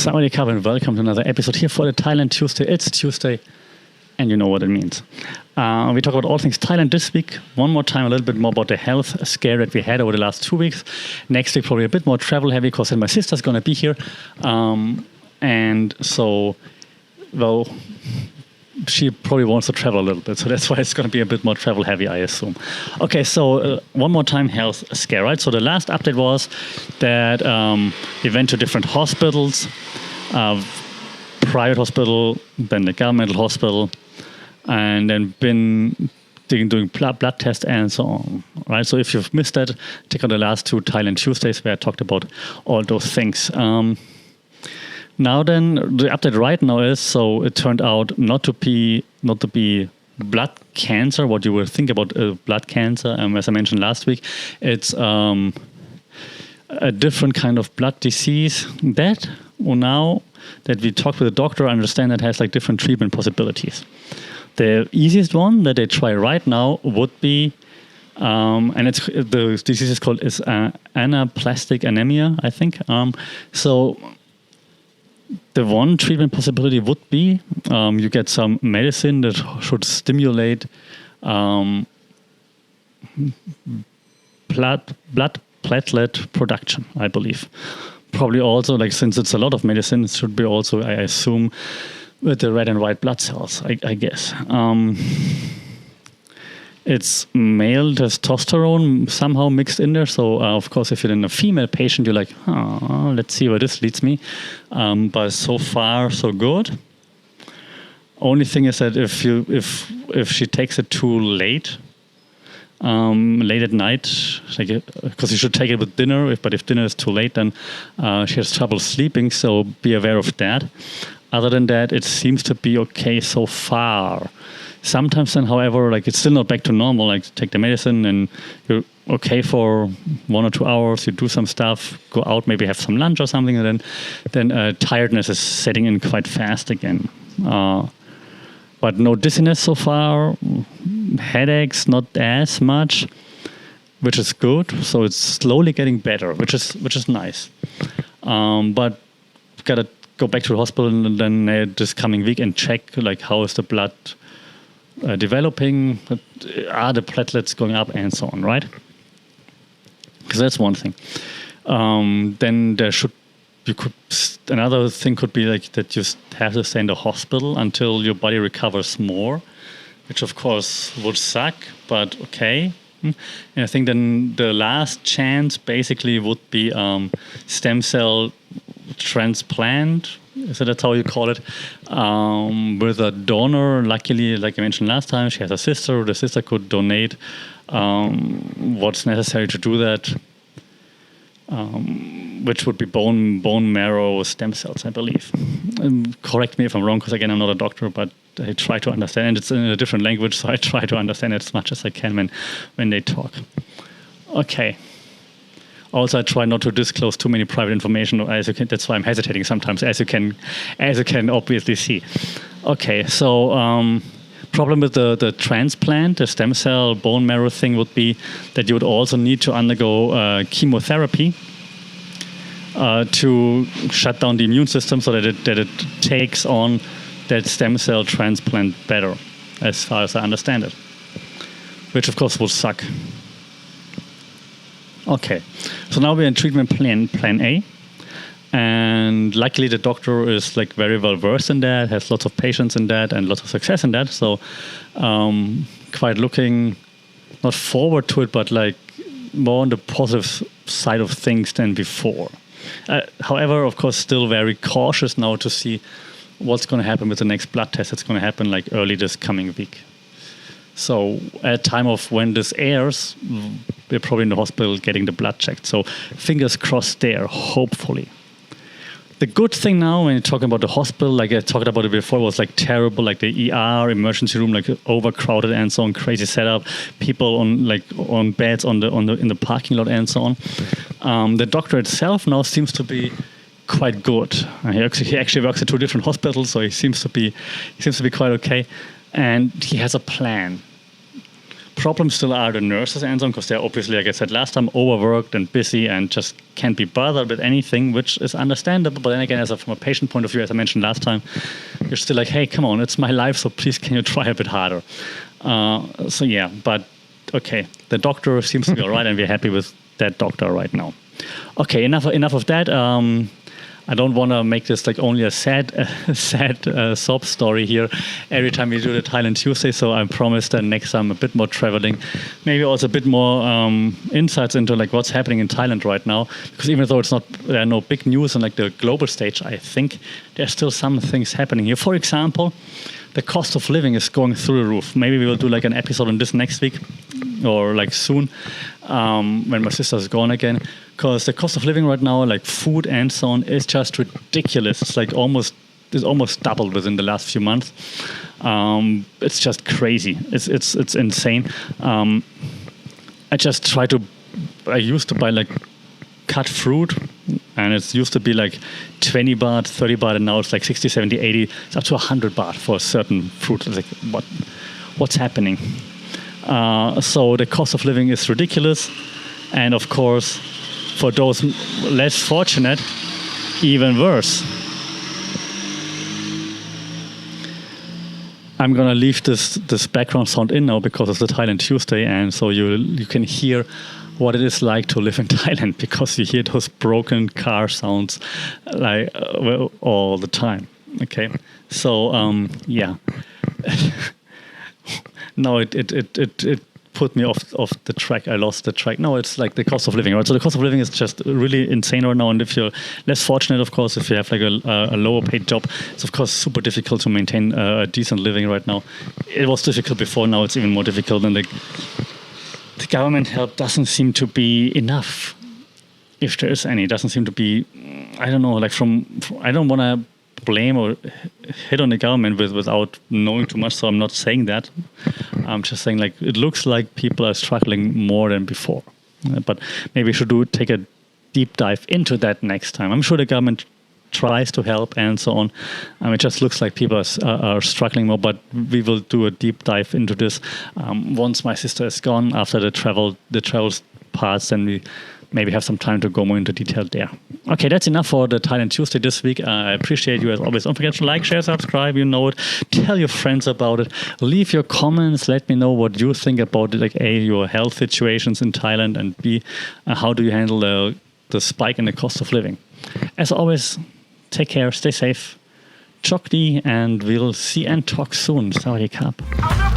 Sawadee Krap and welcome to another episode here for the Thailand Tuesday. It's Tuesday, and you know what it means. We talk about all things Thailand this week. One more time, a little bit more about the health scare that we had over the last 2 weeks. Next week, probably a bit more travel heavy because my sister's going to be here. And so, well, she probably wants to travel a little bit. So that's why it's going to be a bit more travel heavy, I assume. Okay, so one more time, health scare, right? So the last update was that we went to different hospitals, private hospital, then the governmental hospital, and then been doing blood tests and so on, right? So if you've missed that, check out the last 2 Thailand Tuesdays where I talked about all those things. Now then, the update right now is, so it turned out not to be blood cancer, what you would think about blood cancer. As I mentioned last week, it's a different kind of blood disease that now that we talked with the doctor, I understand that has like different treatment possibilities. The easiest one that they try right now would be, and the disease is called anaplastic anemia, I think. So the one treatment possibility would be you get some medicine that should stimulate blood platelet production, I believe. Probably also, like, since it's a lot of medicine, it should be also, I assume, with the red and white blood cells, I guess. It's male testosterone somehow mixed in there. So, of course, if you're in a female patient, you're like, let's see where this leads me. But so far, so good. Only thing is that if she takes it too late at night, because you should take it with dinner, but if dinner is too late, then she has trouble sleeping, so be aware of that. Other than that, it seems to be okay so far. Sometimes then, however, like, it's still not back to normal. Like, take the medicine and you're okay for 1 or 2 hours. You do some stuff, go out, maybe have some lunch or something, and then tiredness is setting in quite fast again. But no dizziness so far. Headaches not as much, which is good. So it's slowly getting better, which is nice. But gotta go back to the hospital and then this coming week and check, like, how is the blood developing, are the platelets going up, and so on, right? Because that's one thing. Then another thing could be like that you have to stay in the hospital until your body recovers more, which of course would suck, but okay. And I think then the last chance basically would be stem cell transplant. So that's how you call it, with a donor. Luckily, like I mentioned last time, she has a sister. The sister could donate what's necessary to do that, which would be bone marrow stem cells, I believe. Correct me if I'm wrong, because again, I'm not a doctor, but I try to understand, and it's in a different language, so I try to understand it as much as I can when they talk. Okay. Also, I try not to disclose too many private information, as you can. That's why I'm hesitating sometimes, as you can obviously see. Okay, so problem with the transplant, the stem cell bone marrow thing, would be that you would also need to undergo chemotherapy to shut down the immune system so that it takes on that stem cell transplant better, as far as I understand it, which of course would suck. Okay, so now we're in treatment plan A, and luckily the doctor is like very well versed in that, has lots of patients in that, and lots of success in that. So quite looking not forward to it, but like more on the positive side of things than before. However, of course, still very cautious now to see what's going to happen with the next blood test. It's going to happen like early this coming week. So at time of when this airs, we're probably in the hospital getting the blood checked. So fingers crossed there, hopefully. The good thing now, when you're talking about the hospital, like I talked about it before, was like terrible, like the ER, emergency room, like overcrowded and so on, crazy setup, people on beds in the parking lot and so on. The doctor itself now seems to be quite good. He actually works at 2 different hospitals, so he seems to be quite okay, and he has a plan. Problems still are the nurses and so on, because they're obviously, like I said last time, overworked and busy and just can't be bothered with anything, which is understandable. But then again, from a patient point of view, as I mentioned last time, you're still like, hey, come on, it's my life, so please can you try a bit harder? But okay, the doctor seems to be all right, and we're happy with that doctor right now. Okay, enough of that. I don't want to make this like only a sad sob story here every time we do the Thailand Tuesday. So I promise that next time a bit more traveling, maybe also a bit more insights into like what's happening in Thailand right now. Because even though there are no big news on like the global stage, I think there's still some things happening here. For example, the cost of living is going through the roof. Maybe we will do like an episode on this next week or like soon when my sister's gone again. Because the cost of living right now, like food and so on, is just ridiculous. It's like almost doubled within the last few months. It's just crazy. It's insane. I used to buy like cut fruit, and it used to be like 20 baht, 30 baht, and now it's like 60, 70, 80. It's up to 100 baht for a certain fruit. It's like, what's happening? So the cost of living is ridiculous. And of course, for those less fortunate, even worse. I'm gonna leave this background sound in now because it's the Thailand Tuesday, and so you can hear what it is like to live in Thailand, because you hear those broken car sounds like all the time. Okay, so no, it put me off the track. I lost the track. No, it's like the cost of living, right? So the cost of living is just really insane right now. And if you're less fortunate, of course, if you have like a lower paid job, it's of course super difficult to maintain a decent living right now. It was difficult before. Now it's even more difficult. And the government help doesn't seem to be enough, if there is any. It doesn't seem to be, I don't know, like I don't want to blame or hit on the government without knowing too much, so I'm not saying that. I'm just saying like it looks like people are struggling more than before. But maybe we should take a deep dive into that next time. I'm sure the government tries to help and so on. It just looks like people are struggling more, but we will do a deep dive into this once my sister is gone, after the travel parts, then we maybe have some time to go more into detail there. Okay, that's enough for the Thailand Tuesday this week. I appreciate you as always. Don't forget to like, share, subscribe, you know it. Tell your friends about it. Leave your comments. Let me know what you think about it. Like A, your health situations in Thailand, and B, how do you handle the spike in the cost of living. As always, take care, stay safe. Chok di, and we'll see and talk soon. Sawadee Krap.